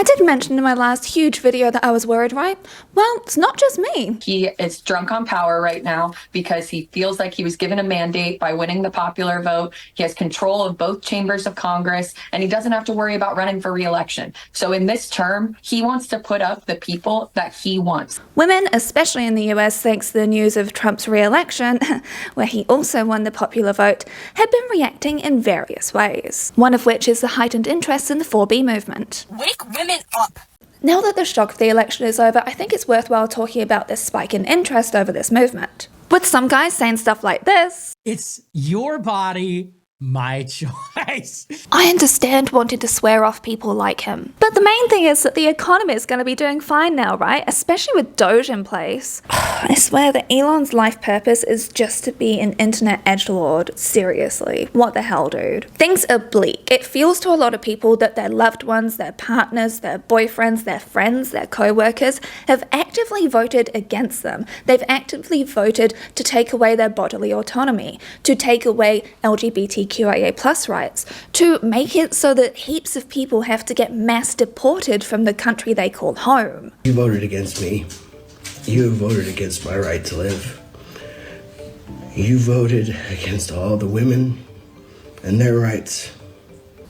I did mention in my last huge video that I was worried, right? Well, it's not just me. He is drunk on power right now because he feels like he was given a mandate by winning the popular vote. He has control of both chambers of Congress, and he doesn't have to worry about running for re-election. So in this term, he wants to put up the people that he wants. Women, especially in the US, thanks to the news of Trump's re-election, where he also won the popular vote, have been reacting in various ways. One of which is the heightened interest in the 4B movement. Wake women up! Now that the shock of the election is over, I think it's worthwhile talking about this spike in interest over this movement. With some guys saying stuff like this: "It's your body, my choice." I understand wanting to swear off people like him. But the main thing is that the economy is going to be doing fine now, right? Especially with Doge in place. I swear that Elon's life purpose is just to be an internet edgelord. Seriously. What the hell, dude? Things are bleak. It feels to a lot of people that their loved ones, their partners, their boyfriends, their friends, their co-workers have actively voted against them. They've actively voted to take away their bodily autonomy, to take away LGBTQIA+ rights, to make it so that heaps of people have to get mass deported from the country they call home. You voted against me. You voted against my right to live. You voted against all the women and their rights.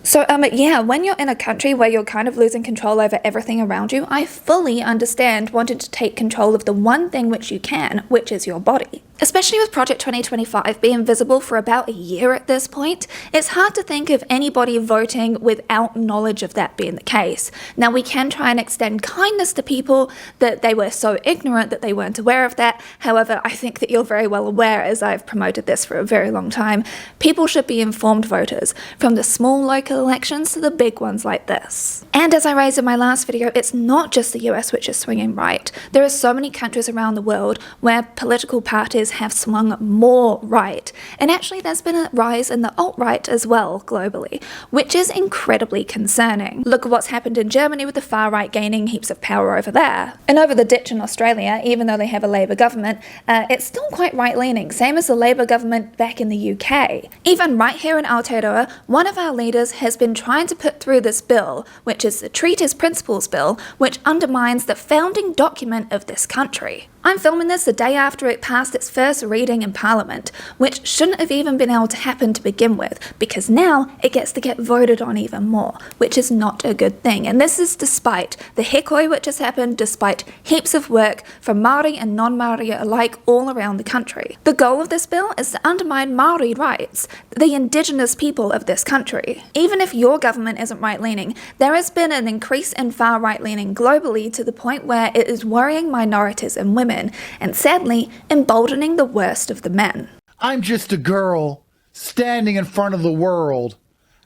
So, yeah, when you're in a country where you're kind of losing control over everything around you, I fully understand wanting to take control of the one thing which you can, which is your body. Especially with Project 2025 being visible for about a year at this point, it's hard to think of anybody voting without knowledge of that being the case. Now, we can try and extend kindness to people that they were so ignorant that they weren't aware of that. However, I think that you're very well aware, as I've promoted this for a very long time, people should be informed voters, from the small local elections to the big ones like this. And as I raised in my last video, it's not just the US which is swinging right. There are so many countries around the world where political parties have swung more right. And actually there's been a rise in the alt-right as well globally, which is incredibly concerning. Look at what's happened in Germany with the far right gaining heaps of power over there. And over the ditch in Australia, even though they have a Labour government, it's still quite right-leaning, same as the Labour government back in the UK. Even right here in Aotearoa, one of our leaders has been trying to put through this bill, which is the Treaties Principles Bill, which undermines the founding document of this country. I'm filming this the day after it passed its first reading in Parliament, which shouldn't have even been able to happen to begin with, because now it gets to get voted on even more, which is not a good thing. And this is despite the hekoi which has happened, despite heaps of work from Māori and non-Māori alike all around the country. The goal of this bill is to undermine Māori rights, the indigenous people of this country. Even if your government isn't right-leaning, there has been an increase in far right-leaning globally to the point where it is worrying minorities and women, and sadly, emboldening the worst of the men. I'm just a girl standing in front of the world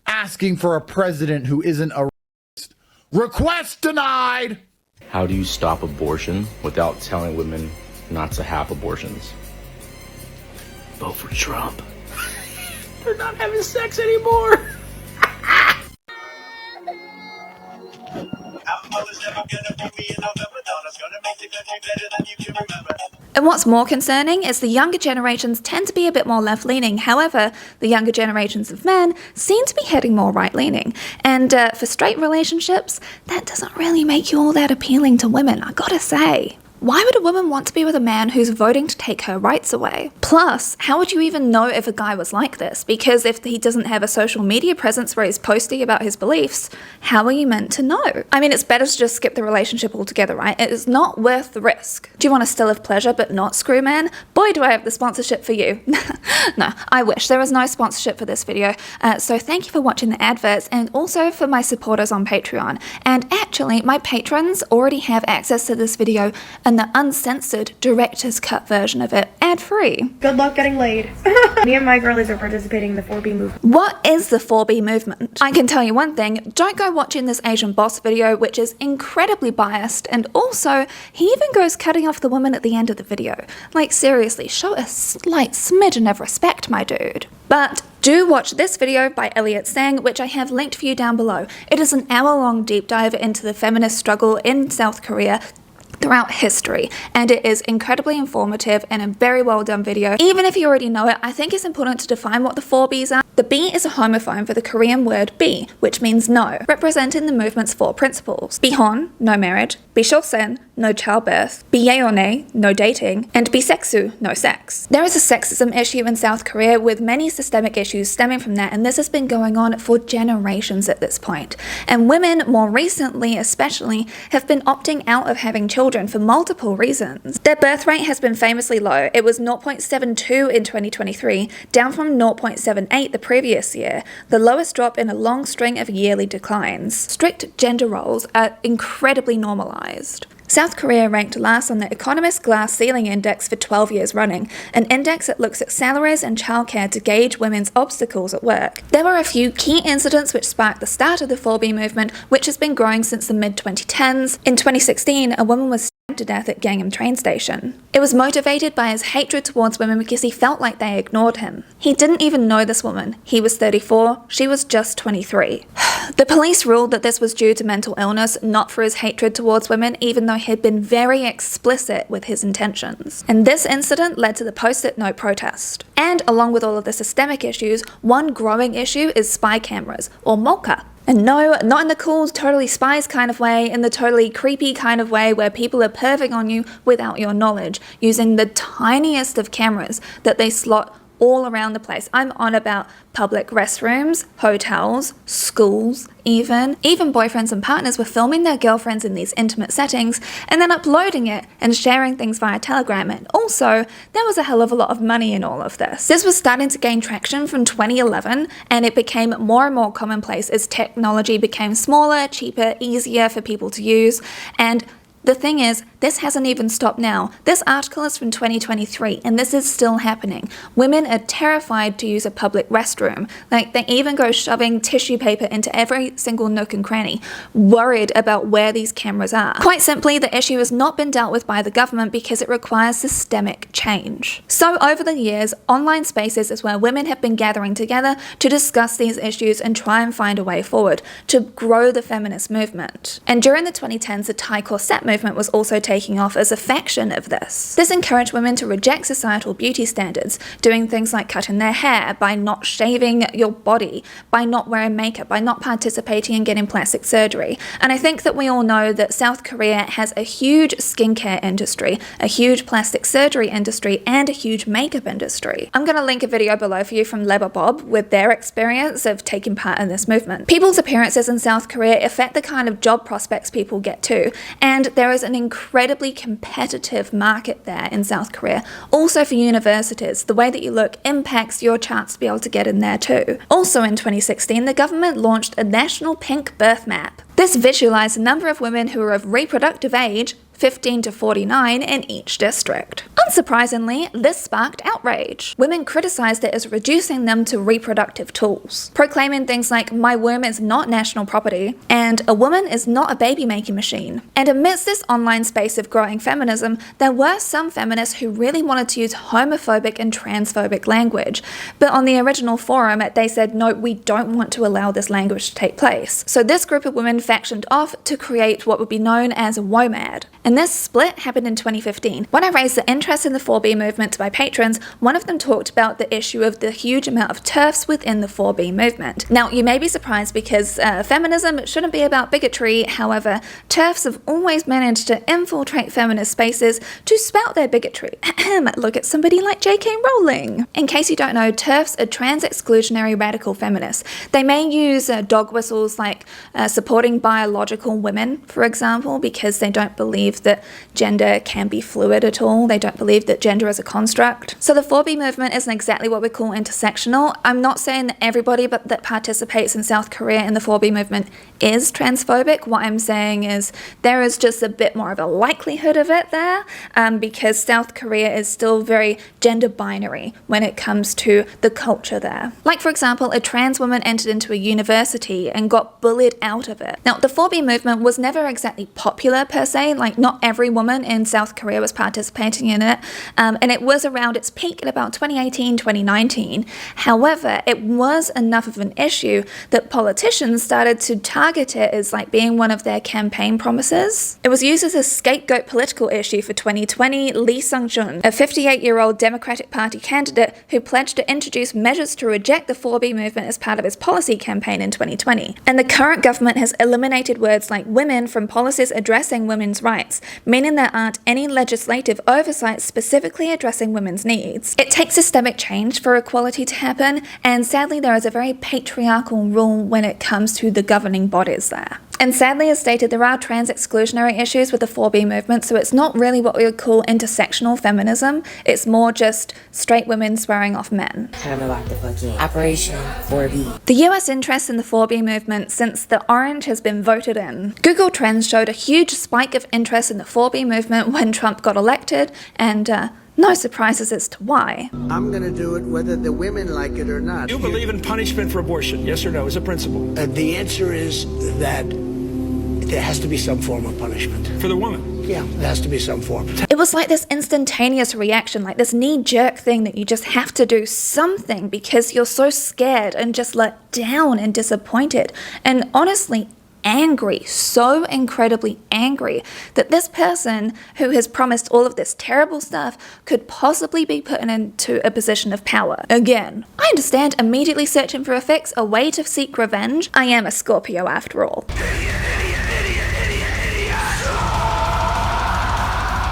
asking for a president who isn't a racist. Request denied! How do you stop abortion without telling women not to have abortions? Vote for Trump. They're not having sex anymore. And what's more concerning is the younger generations tend to be a bit more left-leaning. However, the younger generations of men seem to be heading more right-leaning. And for straight relationships, that doesn't really make you all that appealing to women, I gotta say. Why would a woman want to be with a man who's voting to take her rights away? Plus, how would you even know if a guy was like this? Because if he doesn't have a social media presence where he's posting about his beliefs, how are you meant to know? I mean, it's better to just skip the relationship altogether, right? It is not worth the risk. Do you want to still have pleasure but not screw man? Boy, do I have the sponsorship for you. No, I wish. There was no sponsorship for this video. So thank you for watching the adverts and also for my supporters on Patreon. And actually, my patrons already have access to this video and the uncensored director's cut version of it, ad-free. Good luck getting laid. Me and my girlies are participating in the 4B movement. What is the 4B movement? I can tell you one thing, don't go watching this Asian boss video, which is incredibly biased, and also, he even goes cutting off the woman at the end of the video. Like, seriously, show a slight smidgen of respect, my dude. But do watch this video by Elliot Sang, which I have linked for you down below. It is an hour-long deep dive into the feminist struggle in South Korea, throughout history, and it is incredibly informative and a very well done video. Even if you already know it, I think it's important to define what the 4Bs are. The B is a homophone for the Korean word bi, which means no, representing the movement's 4 principles. Bihon, no marriage, bishosen, no childbirth, biyeone, no dating, and biseksu, no sex. There is a sexism issue in South Korea with many systemic issues stemming from that, and this has been going on for generations at this point. And women, more recently especially, have been opting out of having children for multiple reasons. Their birth rate has been famously low. It was 0.72 in 2023, down from 0.78 the previous year, the lowest drop in a long string of yearly declines. Strict gender roles are incredibly normalized. South Korea ranked last on the Economist Glass Ceiling Index for 12 years running, an index that looks at salaries and childcare to gauge women's obstacles at work. There were a few key incidents which sparked the start of the 4B movement, which has been growing since the mid-2010s. In 2016, a woman was stabbed to death at Gangnam train station. It was motivated by his hatred towards women because he felt like they ignored him. He didn't even know this woman. He was 34, she was just 23. The police ruled that this was due to mental illness, not for his hatred towards women, even though he had been very explicit with his intentions. And this incident led to the Post-it note protest. And along with all of the systemic issues, one growing issue is spy cameras, or molka. And no, not in the cool, totally spies kind of way, in the totally creepy kind of way where people are perving on you without your knowledge, using the tiniest of cameras that they slot all around the place. I'm on about public restrooms, hotels, schools, even boyfriends and partners were filming their girlfriends in these intimate settings and then uploading it and sharing things via Telegram. And also, there was a hell of a lot of money in all of this. This was starting to gain traction from 2011, and it became more and more commonplace as technology became smaller, cheaper, easier for people to use. And the thing is, this hasn't even stopped now. This article is from 2023, and this is still happening. Women are terrified to use a public restroom. Like, they even go shoving tissue paper into every single nook and cranny, worried about where these cameras are. Quite simply, the issue has not been dealt with by the government because it requires systemic change. So over the years, online spaces is where women have been gathering together to discuss these issues and try and find a way forward, to grow the feminist movement. And during the 2010s, the Thai corset movement was also taking off as a faction of this. This encouraged women to reject societal beauty standards, doing things like cutting their hair, by not shaving your body, by not wearing makeup, by not participating in getting plastic surgery. And I think that we all know that South Korea has a huge skincare industry, a huge plastic surgery industry, and a huge makeup industry. I'm going to link a video below for you from Leber Bob with their experience of taking part in this movement. People's appearances in South Korea affect the kind of job prospects people get too, and there is an incredibly competitive market there in South Korea. Also for universities, the way that you look impacts your chance to be able to get in there too. Also in 2016, the government launched a national pink birth map. This visualized the number of women who are of reproductive age 15 to 49 in each district. Unsurprisingly, this sparked outrage. Women criticized it as reducing them to reproductive tools, proclaiming things like, "My womb is not national property," and "A woman is not a baby-making machine." And amidst this online space of growing feminism, there were some feminists who really wanted to use homophobic and transphobic language. But on the original forum, they said, no, we don't want to allow this language to take place. So this group of women factioned off to create what would be known as WOMAD. And this split happened in 2015. When I raised the interest in the 4B movement to my patrons, one of them talked about the issue of the huge amount of TERFs within the 4B movement. Now, you may be surprised because feminism shouldn't be about bigotry. However, TERFs have always managed to infiltrate feminist spaces to spout their bigotry. Look at somebody like J.K. Rowling. In case you don't know, TERFs are trans-exclusionary radical feminists. They may use dog whistles like supporting biological women, for example, because they don't believe that gender can be fluid at all. They don't believe that gender is a construct. So the 4B movement isn't exactly what we call intersectional. I'm not saying that everybody that participates in South Korea in the 4B movement is transphobic. What I'm saying is there is just a bit more of a likelihood of it there because South Korea is still very gender binary when it comes to the culture there. Like, for example, a trans woman entered into a university and got bullied out of it. Now, the 4B movement was never exactly popular per se, like Not every woman in South Korea was participating in it, and it was around its peak at about 2018, 2019. However, it was enough of an issue that politicians started to target it as like being one of their campaign promises. It was used as a scapegoat political issue for 2020. Lee Sung-jun, a 58-year-old Democratic Party candidate who pledged to introduce measures to reject the 4B movement as part of his policy campaign in 2020. And the current government has eliminated words like women from policies addressing women's rights, meaning there aren't any legislative oversight specifically addressing women's needs. It takes systemic change for equality to happen, and sadly there is a very patriarchal rule when it comes to the governing bodies there. And sadly, as stated, there are trans exclusionary issues with the 4B movement, so it's not really what we would call intersectional feminism. It's more just straight women swearing off men. Time about the fucking Operation 4B. The US interest in the 4B movement since the orange has been voted in. Google Trends showed a huge spike of interest in the 4B movement when Trump got elected, and no surprises as to why. I'm gonna do it whether the women like it or not. You believe in punishment for abortion, yes or no, as a principle? The answer is that there has to be some form of punishment. For the woman? Yeah, there has to be some form. It was like this instantaneous reaction, like this knee-jerk thing that you just have to do something because you're so scared and just let down and disappointed. And honestly, angry, so incredibly angry that this person who has promised all of this terrible stuff could possibly be put into a position of power. Again, I understand immediately searching for a fix, a way to seek revenge. I am a Scorpio after all.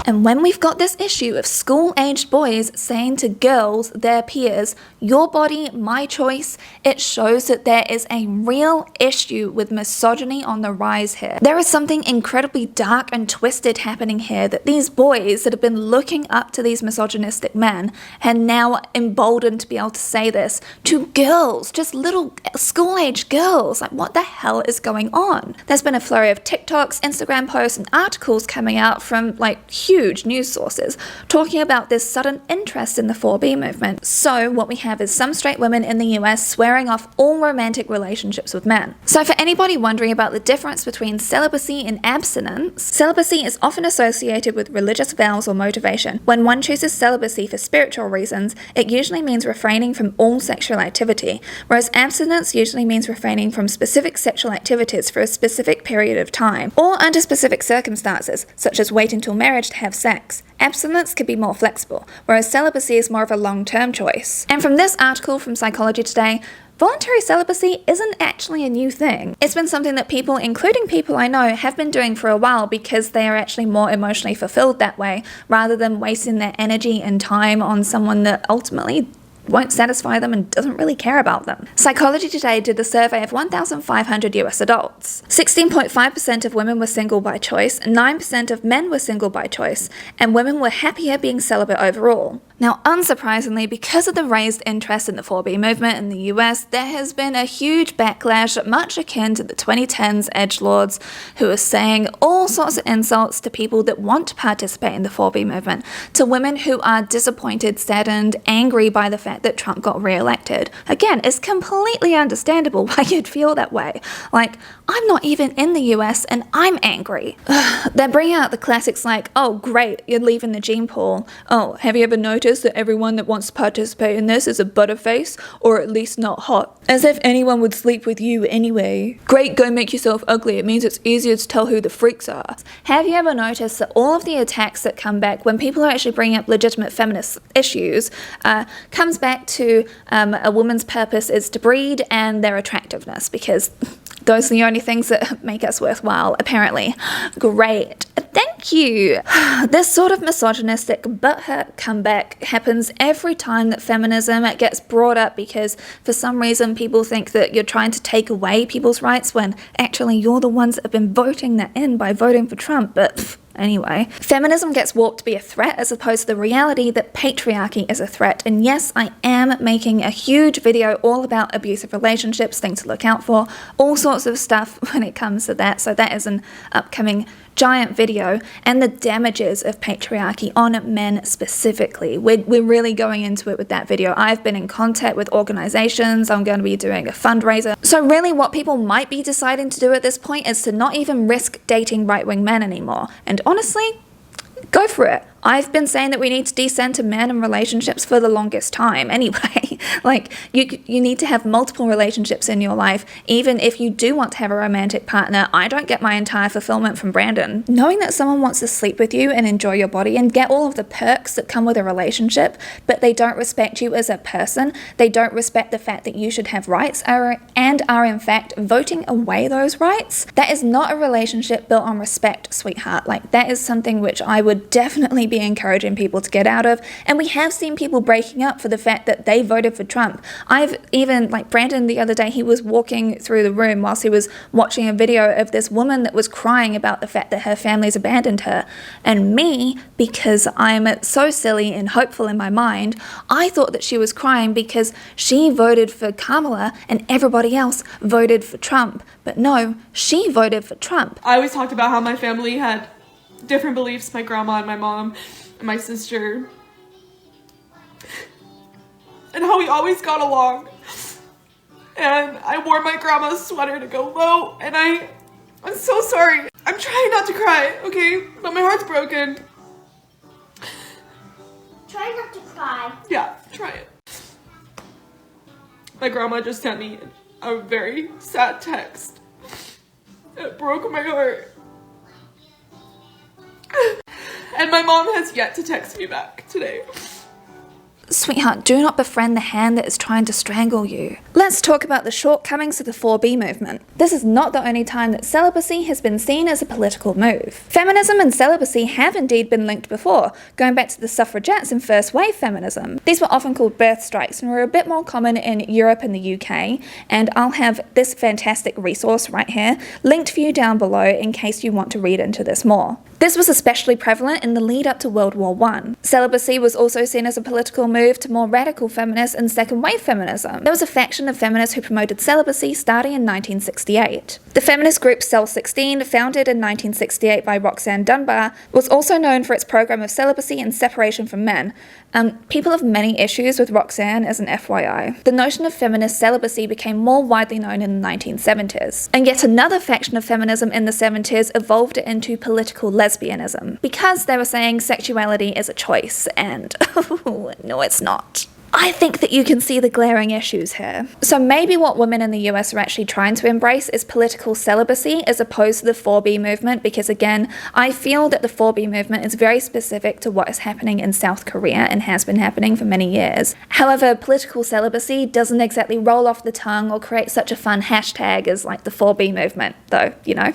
And when we've got this issue of school-aged boys saying to girls, their peers, your body, my choice, it shows that there is a real issue with misogyny on the rise here. There is something incredibly dark and twisted happening here that these boys that have been looking up to these misogynistic men are now emboldened to be able to say this to girls, just little school-aged girls. Like, what the hell is going on? There's been a flurry of TikToks, Instagram posts, and articles coming out from like huge news sources talking about this sudden interest in the 4B movement. So what we have is some straight women in the US swearing off all romantic relationships with men. So for anybody wondering about the difference between celibacy and abstinence, celibacy is often associated with religious vows or motivation. When one chooses celibacy for spiritual reasons, it usually means refraining from all sexual activity, whereas abstinence usually means refraining from specific sexual activities for a specific period of time, or under specific circumstances, such as waiting until marriage to have sex. Abstinence could be more flexible, whereas celibacy is more of a long-term choice. And from this article from Psychology Today, voluntary celibacy isn't actually a new thing. It's been something that people, including people I know, have been doing for a while because they are actually more emotionally fulfilled that way, rather than wasting their energy and time on someone that ultimately won't satisfy them and doesn't really care about them. Psychology Today did a survey of 1,500 US adults. 16.5% of women were single by choice, 9% of men were single by choice, and women were happier being celibate overall. Now, unsurprisingly, because of the raised interest in the 4B movement in the US, there has been a huge backlash, much akin to the 2010s edgelords who are saying all sorts of insults to people that want to participate in the 4B movement, to women who are disappointed, saddened, angry by the fact that Trump got re-elected. Again, it's completely understandable why you'd feel that way. Like, I'm not even in the US and I'm angry. They bring out the classics like, oh great, you're leaving the gene pool. Oh, have you ever noticed that everyone that wants to participate in this is a butterface, or at least not hot? As if anyone would sleep with you anyway. Great, go make yourself ugly. It means it's easier to tell who the freaks are. Have you ever noticed that all of the attacks that come back when people are actually bringing up legitimate feminist issues comes back to a woman's purpose is to breed and their attractiveness, because those are the only things that make us worthwhile, apparently. Great. Thank you. This sort of misogynistic butthurt comeback happens every time that feminism gets brought up, because for some reason people think that you're trying to take away people's rights when actually you're the ones that have been voting that in by voting for Trump. But anyway, feminism gets warped to be a threat as opposed to the reality that patriarchy is a threat. And yes, I am making a huge video all about abusive relationships, things to look out for, all sorts of stuff when it comes to that. So that is an upcoming giant video, and the damages of patriarchy on men specifically. We're really going into it with that video. I've been in contact with organizations. I'm going to be doing a fundraiser. So really what people might be deciding to do at this point is to not even risk dating right-wing men anymore, and honestly, go for it. I've been saying that we need to decenter men in relationships for the longest time anyway. Like, you need to have multiple relationships in your life, even if you do want to have a romantic partner. I don't get my entire fulfillment from Brandon. Knowing that someone wants to sleep with you and enjoy your body and get all of the perks that come with a relationship, but they don't respect you as a person, they don't respect the fact that you should have rights, and are in fact voting away those rights, that is not a relationship built on respect, sweetheart. Like, that is something which I would definitely be encouraging people to get out of. And we have seen people breaking up for the fact that they voted for Trump. I've even, like Brandon the other day, he was walking through the room whilst he was watching a video of this woman that was crying about the fact that her family's abandoned her. And me, because I'm so silly and hopeful in my mind, I thought that she was crying because she voted for Kamala and everybody else voted for Trump. But no, she voted for Trump. I always talked about how my family had different beliefs, my grandma and my mom and my sister, and how we always got along. And I wore my grandma's sweater to go vote, and I'm so sorry. I'm trying not to cry, okay? But my heart's broken. Try not to cry. Yeah, try it. My grandma just sent me a very sad text. It broke my heart. And my mom has yet to text me back today. Sweetheart, do not befriend the hand that is trying to strangle you. Let's talk about the shortcomings of the 4B movement. This is not the only time that celibacy has been seen as a political move. Feminism and celibacy have indeed been linked before, going back to the Suffragettes and first wave feminism. These were often called birth strikes and were a bit more common in Europe and the UK, and I'll have this fantastic resource right here linked for you down below in case you want to read into this more. This was especially prevalent in the lead up to World War I. Celibacy was also seen as a political move to more radical feminists and second wave feminism. There was a faction of feminists who promoted celibacy starting in 1968. The feminist group Cell 16, founded in 1968 by Roxanne Dunbar, was also known for its program of celibacy and separation from men. People have many issues with Roxanne as an FYI. The notion of feminist celibacy became more widely known in the 1970s. And yet another faction of feminism in the 70s evolved it into political lesbianism, because they were saying sexuality is a choice, and no, it's not. I think that you can see the glaring issues here. So maybe what women in the US are actually trying to embrace is political celibacy as opposed to the 4B movement, because again, I feel that the 4B movement is very specific to what is happening in South Korea and has been happening for many years. However, political celibacy doesn't exactly roll off the tongue or create such a fun hashtag as like the 4B movement, though, you know.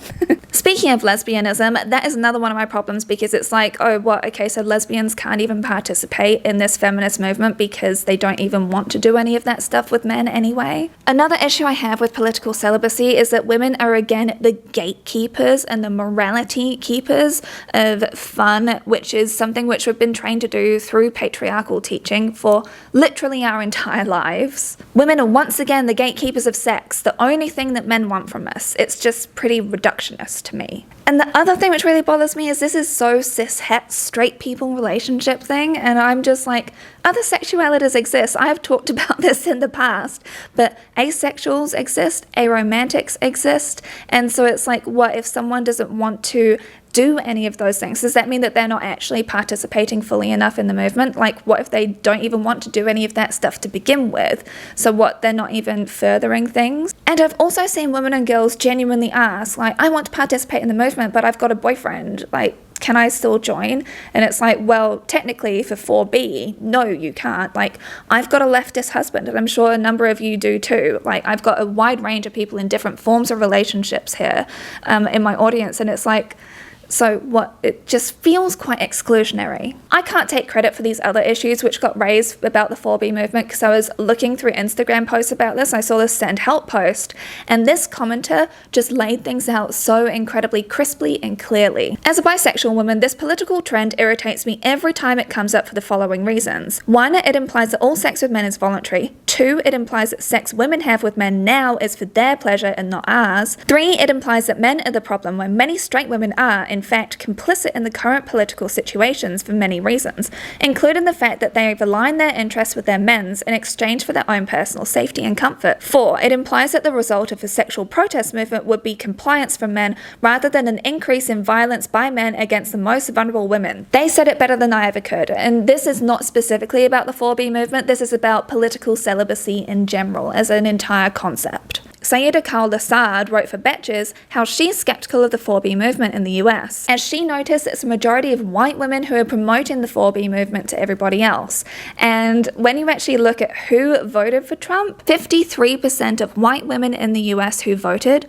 Speaking of lesbianism, that is another one of my problems, because it's like, oh, what? Okay, so lesbians can't even participate in this feminist movement because they don't even want to do any of that stuff with men anyway. Another issue I have with political celibacy is that women are again the gatekeepers and the morality keepers of fun, which is something which we've been trained to do through patriarchal teaching for literally our entire lives. Women are once again the gatekeepers of sex, the only thing that men want from us. It's just pretty reductionist to me. And the other thing which really bothers me is this is so cis-het straight people relationship thing, and I'm just like, other sexualities exist. I have talked about this in the past, but asexuals exist, aromantics exist, and so it's like, what if someone doesn't want to do any of those things? Does that mean that they're not actually participating fully enough in the movement? Like, what if they don't even want to do any of that stuff to begin with? So what, they're not even furthering things? And I've also seen women and girls genuinely ask, like, I want to participate in the movement, but I've got a boyfriend. Like, can I still join? And it's like, well, technically for 4B, no, you can't. Like, I've got a leftist husband, and I'm sure a number of you do too. Like, I've got a wide range of people in different forms of relationships here in my audience, and it's like, so what, it just feels quite exclusionary. I can't take credit for these other issues which got raised about the 4B movement, because I was looking through Instagram posts about this. I saw this send help post, and this commenter just laid things out so incredibly crisply and clearly. As a bisexual woman, this political trend irritates me every time it comes up for the following reasons. 1, it implies that all sex with men is voluntary. 2, it implies that sex women have with men now is for their pleasure and not ours. 3, it implies that men are the problem when many straight women are, in in fact complicit in the current political situations for many reasons, including the fact that they've aligned their interests with their men's in exchange for their own personal safety and comfort. 4. It implies that the result of a sexual protest movement would be compliance from men rather than an increase in violence by men against the most vulnerable women. They said it better than I ever could, and this is not specifically about the 4B movement, this is about political celibacy in general as an entire concept. Sayeda Khalil-Assad wrote for Betches how she's skeptical of the 4B movement in the US, as she noticed it's a majority of white women who are promoting the 4B movement to everybody else. And when you actually look at who voted for Trump, 53% of white women in the US who voted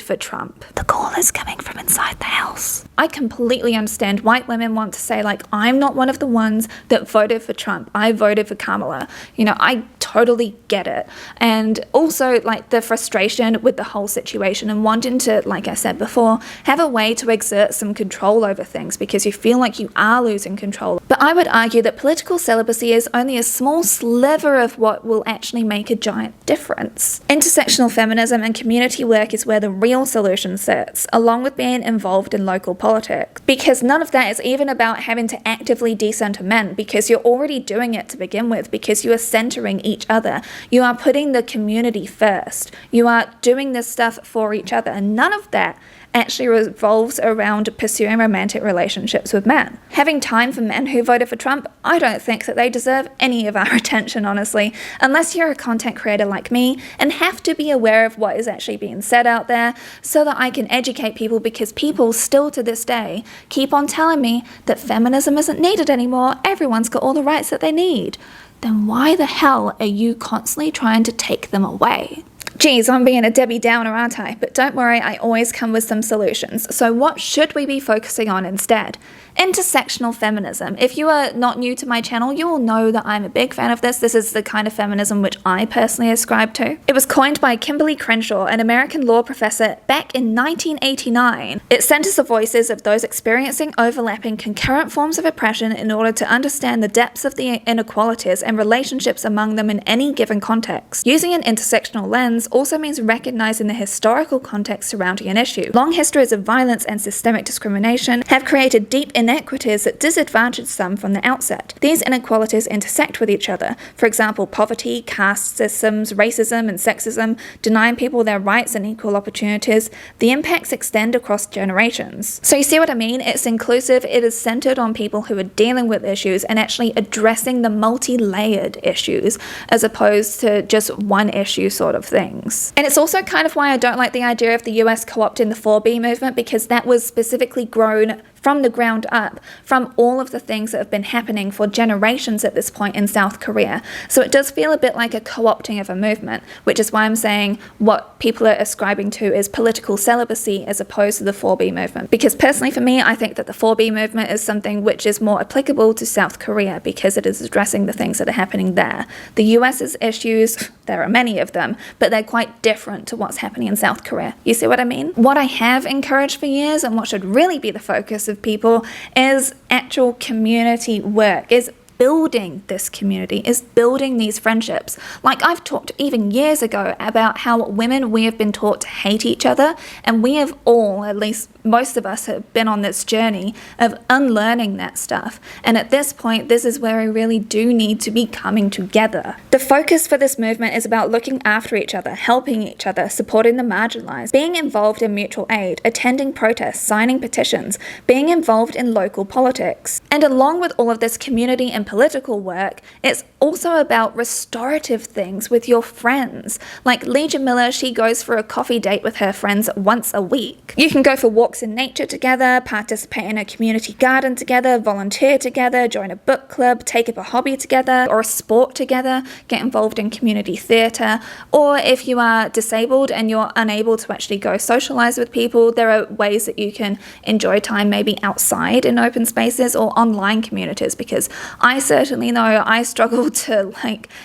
for Trump. The call is coming from inside the house. I completely understand white women want to say, like, I'm not one of the ones that voted for Trump. I voted for Kamala. You know, I totally get it. And also, like, the frustration with the whole situation and wanting to, like I said before, have a way to exert some control over things because you feel like you are losing control. But I would argue that political celibacy is only a small sliver of what will actually make a giant difference. Intersectional feminism and community work is where the real solution sits, along with being involved in local politics. Because none of that is even about having to actively decenter men, because you're already doing it to begin with, because you are centering each other. You are putting the community first. You are doing this stuff for each other, and none of that actually revolves around pursuing romantic relationships with men. Having time for men who voted for Trump, I don't think that they deserve any of our attention, honestly, unless you're a content creator like me and have to be aware of what is actually being said out there so that I can educate people, because people still to this day keep on telling me that feminism isn't needed anymore, everyone's got all the rights that they need. Then why the hell are you constantly trying to take them away? Geez, I'm being a Debbie Downer, aren't I? But don't worry, I always come with some solutions. So what should we be focusing on instead? Intersectional feminism. If you are not new to my channel, you will know that I'm a big fan of this. This is the kind of feminism which I personally ascribe to. It was coined by Kimberly Crenshaw, an American law professor, back in 1989. It centers the voices of those experiencing overlapping concurrent forms of oppression in order to understand the depths of the inequalities and relationships among them in any given context. Using an intersectional lens also means recognizing the historical context surrounding an issue. Long histories of violence and systemic discrimination have created deep inequities that disadvantage some from the outset. These inequalities intersect with each other. For example, poverty, caste systems, racism and sexism, denying people their rights and equal opportunities. The impacts extend across generations. So you see what I mean? It's inclusive, it is centered on people who are dealing with issues and actually addressing the multi-layered issues as opposed to just one issue sort of things. And it's also kind of why I don't like the idea of the US co-opting the 4B movement, because that was specifically grown from the ground up from all of the things that have been happening for generations at this point in South Korea. So it does feel a bit like a co-opting of a movement, which is why I'm saying what people are ascribing to is political celibacy as opposed to the 4B movement. Because personally for me, I think that the 4B movement is something which is more applicable to South Korea because it is addressing the things that are happening there. The US's issues, there are many of them, but they're quite different to what's happening in South Korea. You see what I mean? What I have encouraged for years and what should really be the focus of people is actual community work, is building this community, is building these friendships. Like I've talked even years ago about how women, we have been taught to hate each other, and we have all, at least most of us, have been on this journey of unlearning that stuff. And at this point, this is where we really do need to be coming together. The focus for this movement is about looking after each other, helping each other, supporting the marginalized, being involved in mutual aid, attending protests, signing petitions, being involved in local politics. And along with all of this community and political work, it's also about restorative things with your friends. Like Legion Miller, she goes for a coffee date with her friends once a week. You can go for walks in nature together, participate in a community garden together, volunteer together, join a book club, take up a hobby together or a sport together, get involved in community theatre, or if you are disabled and you're unable to actually go socialise with people, there are ways that you can enjoy time maybe outside in open spaces or online communities, because I certainly know I struggle to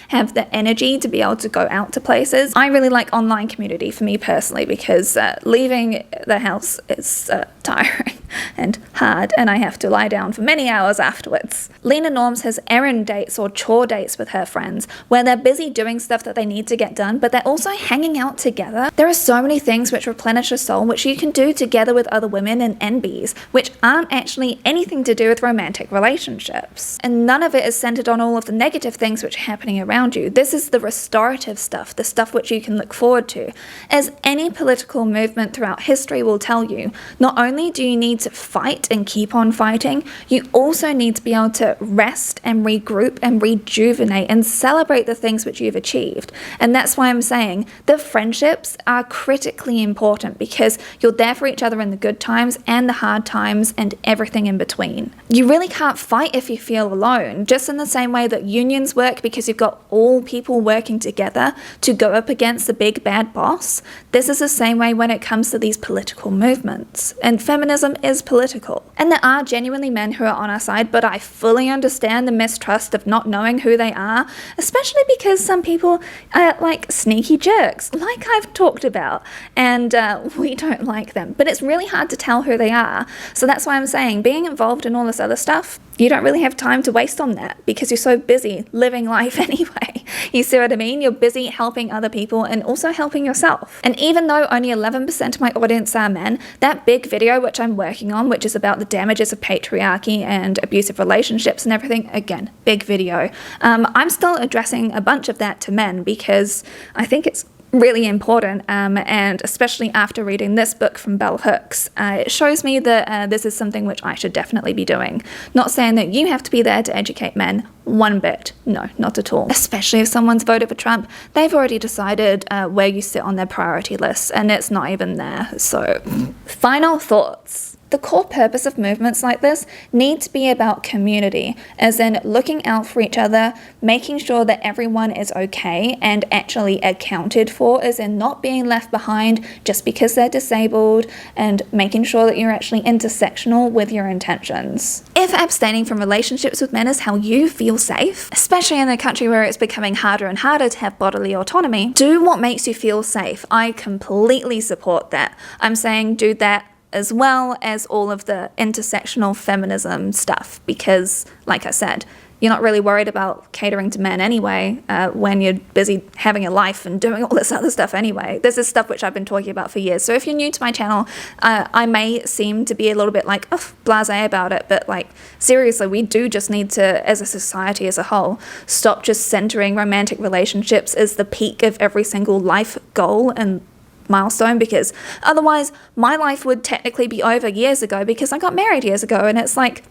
have the energy to be able to go out to places. I really like online community for me personally, because leaving the house is tiring and hard, and I have to lie down for many hours afterwards. Lena Norms has errand dates or chore dates with her friends, where they're busy doing stuff that they need to get done, but they're also hanging out together. There are so many things which replenish a soul, which you can do together with other women and NBs, which aren't actually anything to do with romantic relationships. And none of it is centered on all of the negative things which are happening around you. This is the restorative stuff, the stuff which you can look forward to. As any political movement throughout history will tell you, not only do you need to fight and keep on fighting, you also need to be able to rest and regroup and rejuvenate and celebrate the things which you've achieved. And that's why I'm saying the friendships are critically important, because you're there for each other in the good times and the hard times and everything in between. You really can't fight if you feel alone, just in the same way that unions work because you've got all people working together to go up against the big bad boss. This is the same way when it comes to these political movements. And feminism is political. And there are genuinely men who are on our side, but I fully understand the mistrust of not knowing who they are, especially because some people are like sneaky jerks, like I've talked about, and we don't like them. But it's really hard to tell who they are. So that's why I'm saying being involved in all this other stuff, you don't really have time to waste on that because you're so busy living life anyway. You see what I mean? You're busy helping other people and also helping yourself. And even though only 11% of my audience are men, that big video which I'm working on, which is about the damages of patriarchy and abusive relationships and everything, again, big video. I'm still addressing a bunch of that to men because I think it's really important, and especially after reading this book from Bell Hooks, it shows me that this is something which I should definitely be doing. Not saying that you have to be there to educate men one bit. No, not at all. Especially if someone's voted for Trump, they've already decided where you sit on their priority list, and it's not even there. So, final thoughts. The core purpose of movements like this need to be about community, as in looking out for each other, making sure that everyone is okay and actually accounted for, as in not being left behind just because they're disabled, and making sure that you're actually intersectional with your intentions. If abstaining from relationships with men is how you feel safe, especially in a country where it's becoming harder and harder to have bodily autonomy, do what makes you feel safe. I completely support that. I'm saying do that as well as all of the intersectional feminism stuff, because, like I said, you're not really worried about catering to men anyway when you're busy having a life and doing all this other stuff anyway. This is stuff which I've been talking about for years. So if you're new to my channel, I may seem to be a little bit like, blasé about it, but like, seriously, we do just need to, as a society as a whole, stop just centering romantic relationships as the peak of every single life goal and milestone, because otherwise my life would technically be over years ago because I got married years ago, and it's like,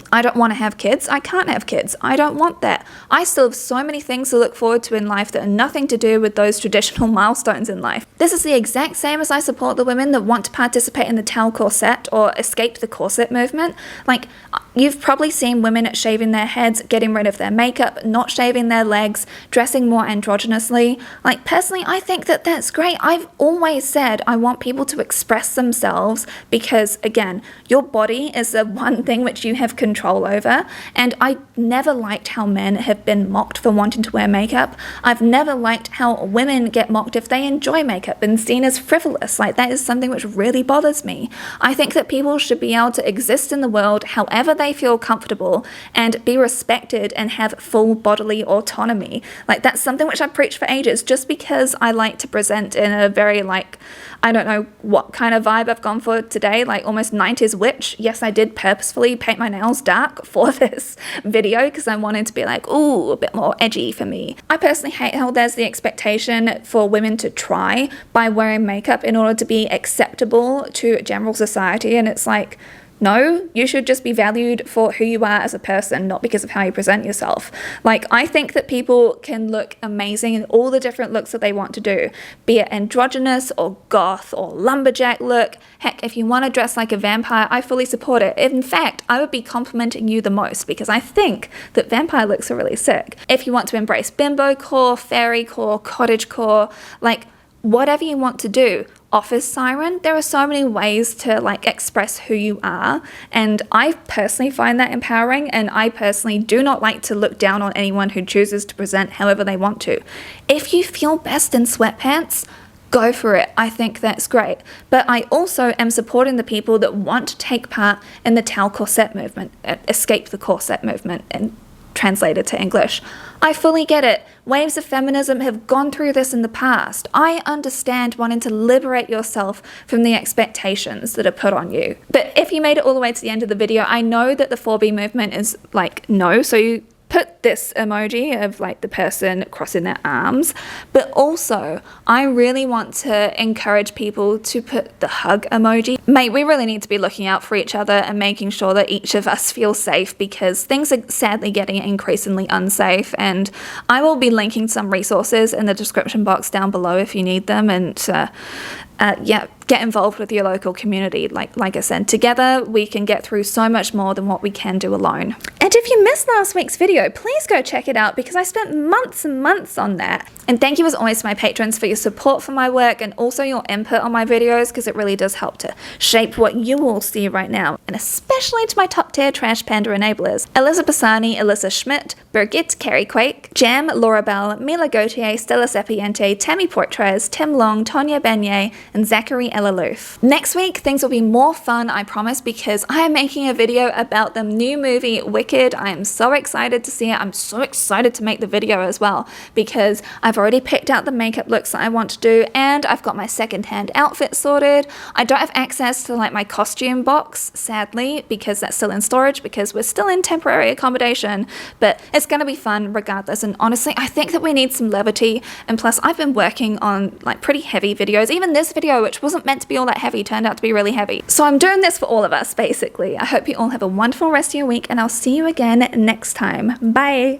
I don't want to have kids. I can't have kids. I don't want that. I still have so many things to look forward to in life that are nothing to do with those traditional milestones in life. This is the exact same as I support the women that want to participate in the towel corset or escape the corset movement. Like, you've probably seen women shaving their heads, getting rid of their makeup, not shaving their legs, dressing more androgynously. Like, personally, I think that that's great. I've always said I want people to express themselves because, again, your body is the one thing which you have control over, and I never liked how men have been mocked for wanting to wear makeup. I've never liked how women get mocked if they enjoy makeup and seen as frivolous. Like, that is something which really bothers me. I think that people should be able to exist in the world however they feel comfortable and be respected and have full bodily autonomy. Like, that's something which I've preached for ages. Just because I like to present in a very, like, I don't know what kind of vibe I've gone for today, like almost 90s witch. Yes, I did purposefully paint my nails dark for this video because I wanted to be like, ooh, a bit more edgy for me. I personally hate how there's the expectation for women to try by wearing makeup in order to be acceptable to general society, and it's like, no, you should just be valued for who you are as a person, not because of how you present yourself. Like, I think that people can look amazing in all the different looks that they want to do, be it androgynous or goth or lumberjack look. Heck, if you want to dress like a vampire, I fully support it. In fact, I would be complimenting you the most because I think that vampire looks are really sick. If you want to embrace bimbo core, fairy core, cottage core, like, whatever you want to do. Office siren, there are so many ways to like express who you are, and I personally find that empowering, and I personally do not like to look down on anyone who chooses to present however they want to. If you feel best in sweatpants, go for it. I think that's great. But I also am supporting the people that want to take part in the Tau corset movement, escape the corset movement, and translated to English. I fully get it. Waves of feminism have gone through this in the past. I understand wanting to liberate yourself from the expectations that are put on you. But if you made it all the way to the end of the video, I know that the 4B movement is like no, so you put this emoji of like the person crossing their arms, but also I really want to encourage people to put the hug emoji. Mate, we really need to be looking out for each other and making sure that each of us feel safe, because things are sadly getting increasingly unsafe, and I will be linking some resources in the description box down below if you need them, and yeah, get involved with your local community. Like I said, together we can get through so much more than what we can do alone. And if you missed last week's video, please go check it out, because I spent months and months on that. And thank you as always to my patrons for your support for my work and also your input on my videos, because it really does help to shape what you all see right now. And especially to my top tier Trash Panda enablers: Alyssa Bassani, Alyssa Schmidt, Birgit, Carrie Quake, Jam, Laura Bell, Mila Gautier, Stella Sapiente, Tammy Portres, Tim Long, Tonya Beignet, and Zachary Elaloof. Next week, things will be more fun, I promise, because I am making a video about the new movie Wicked. I am so excited to see it. I'm so excited to make the video as well, because I've already picked out the makeup looks that I want to do, and I've got my secondhand outfit sorted. I don't have access to like my costume box, sadly, because that's still in storage, because we're still in temporary accommodation, but it's going to be fun regardless. And honestly, I think that we need some levity, and plus I've been working on like pretty heavy videos. Even this video, which wasn't meant to be all that heavy, turned out to be really heavy. So I'm doing this for all of us, basically. I hope you all have a wonderful rest of your week, and I'll see you again next time. Bye!